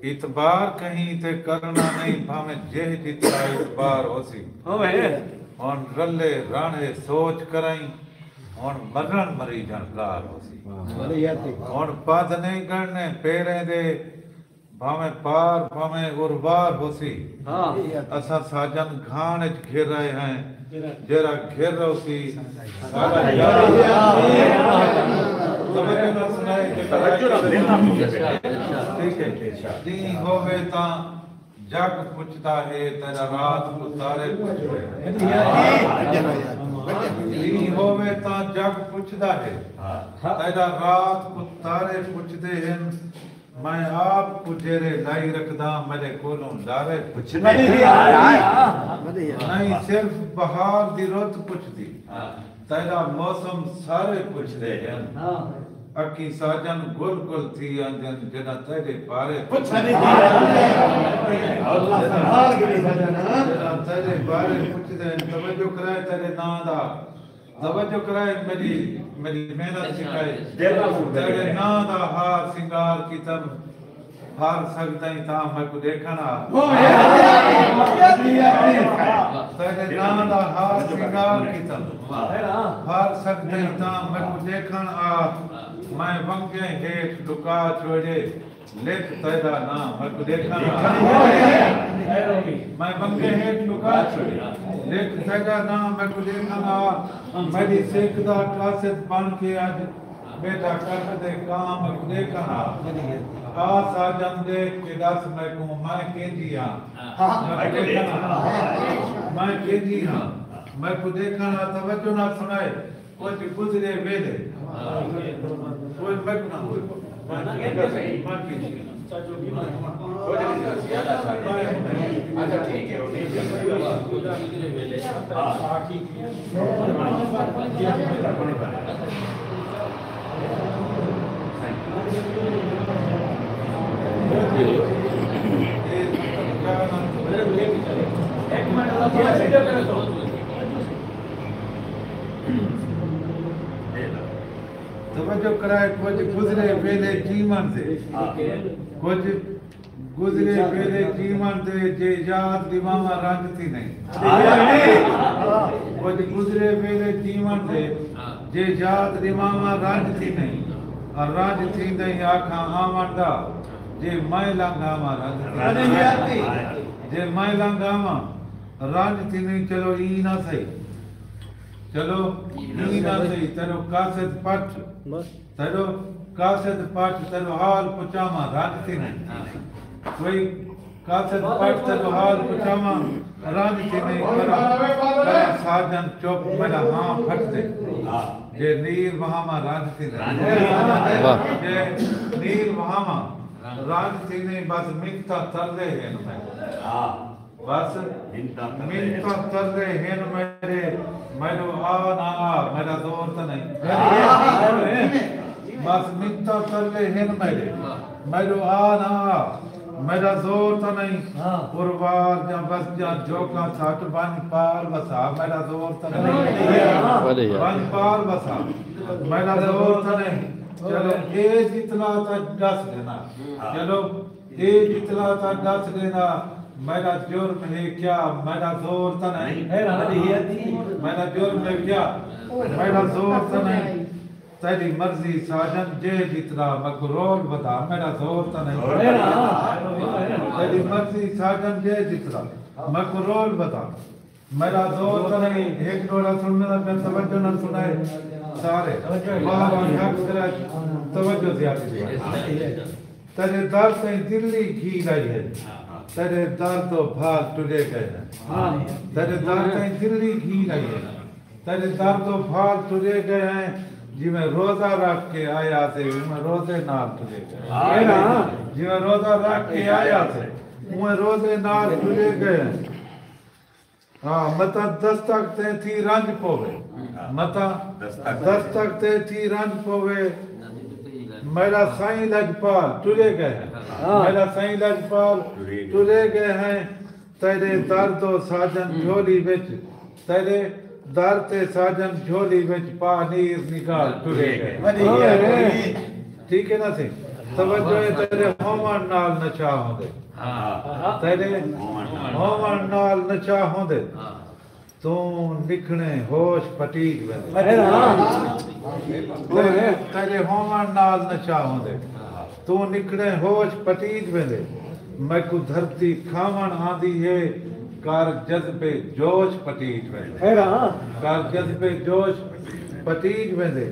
इतबार कहीं ते करना नहीं भावे जेह जितना इतबार होसी और रले राणे सोच कराई और मरण मरीजन लाल होसी और पद नहीं करने पेरे दे भावे पार भावे उर्वार होसी असा साजन घाण घेर रहे हैं जरा घेर होसी सारा ठीक है दी होवे ता जग पुछता है तेरा रात को तारे पुछते दी होवे ता जग पुछदा है तेरा रात को तारे पुछदे हैं मैं आप पुजेरे लाई रखदा मेरे कोलों लारे पुछदे नहीं सिर्फ बहार दी रुत पुछदी तेरा मौसम सारे पुछदे हैं अकी साजन गुल गुल थी अंजन जना तेरे पारे तेरे बारे पुछदे तवज्जो कराए तेरे नां दा तवज्जो कराए मेरी मेरी मेहनत सिखाए तेरे नां दा हार सिंगार की तम हार सकता ही था मैं को देखना तेरे नां दा हार सिंगार की तम हार सकता ही था मैं को देखना मैं वंगे हेठ लुका छोड़े लेख तेरा नाम मैं को देखना मैं वंगे हेठ लुका छोड़े लेख तेरा नाम मैं को देखना मेरी सेकदा कासिद बन के आज बेटा कर दे काम मैं को देखना आ साजन दे के दस मैं को मैं केंदी हां मैं केंदी हां मैं को देखना तवज्जो ना सुनाए कुछ गुजरे वेले कोई मत ना हो मान कीजिए अच्छा ठीक है तवज्जो कराए कुछ गुजरे वेले जीवन से कुछ गुजरे वेले जीवन से जे याद दिमामा रंगती नहीं कुछ गुजरे वेले जीवन से जे याद दिमामा रंगती नहीं और राज थी नहीं आखा आमंदा जे मैं लंगामा रंगती जे मैं लंगामा राज थी नहीं चलो ई ना सही चलो ई ना सही तेरो कासिद पट तेरो कासिद पट तेरो हाल पुचामा राजती नहीं कोई कासिद पट तेरो हाल पुचामा राजती नहीं करा साजन चुप मेरा हां फट दे जे नीर वहामा राजती नहीं जे नीर वहामा राजती नहीं बस मिक्ता तरले हैं मैं बस मिक्ता तरले हैं मेरे मेरे आ ना मेरा जोर तो नहीं बस मिक्ता तरले हैं मेरे आ ना मेरा जोर तो नहीं पुरवार जा बस जा जोका छाट बन पार बसा मेरा जोर तो नहीं बन पार बसा मेरा जोर तो नहीं चलो ये जितना था दस देना चलो ये जितना था दस देना मेरा जुर्म है क्या मेरा जोर तो नहीं मेरा जुर्म है क्या मेरा जोर तो नहीं तेरी मर्जी साजन जे जितना मकरोल बता मेरा जोर तो नहीं तेरी मर्जी साजन जे जितना मकरोल बता मेरा जोर तो नहीं एक डोरा सुनने का मैं तवज्जो न सुनाए सारे तवज्जो ज्यादा तेरे दर से दिल्ली घी गई है तेरे दर तो भाग टुटे गए हैं तेरे दर से दिल्ली घी गई है तेरे दर तो भाग टुटे गए हैं जिमें रोजा रख के आया थे मैं रोजे नाल टुटे गए जिमें रोजा रख के आया थे मैं रोजे नाल टुटे गए हाँ मता दस्तक ते थी रंज पोवे मता दस्तक ते थी रंज पोवे मेरा साईं लजपाल टुरे गए मेरा साईं लजपाल टुरे गए हैं तेरे दर तो साजन झोली विच तेरे दर ते साजन झोली विच पा नीर निकाल टुरे गए ठीक है ना सी तवज्जो है तेरे होमन नाल नचा होंदे तेरे होमन नाल नचा होंदे तू निकने होश पटीक वेंदे तेरे होमन नाल नचा होंदे तू निकने होश पटीक वेंदे मैं को धरती खावन आंदी है कार जज्बे जोश पटीक वेंदे कार जज्बे जोश पटीक वेंदे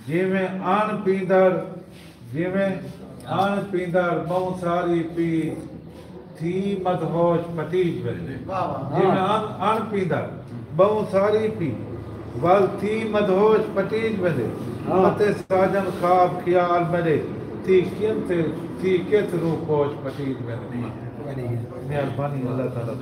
जिवें आन पींदड़ बहु सारी पी थी मदहोश पटीज वेंदे जिवें आन पींदड़ बहु सारी पी वल थी मदहोश पटीज वेंदे मते साजन ख्वाब ख्याल मेरे थी केतिरो खोश पटीज वेंदे मेहरबानी अल्लाह ताला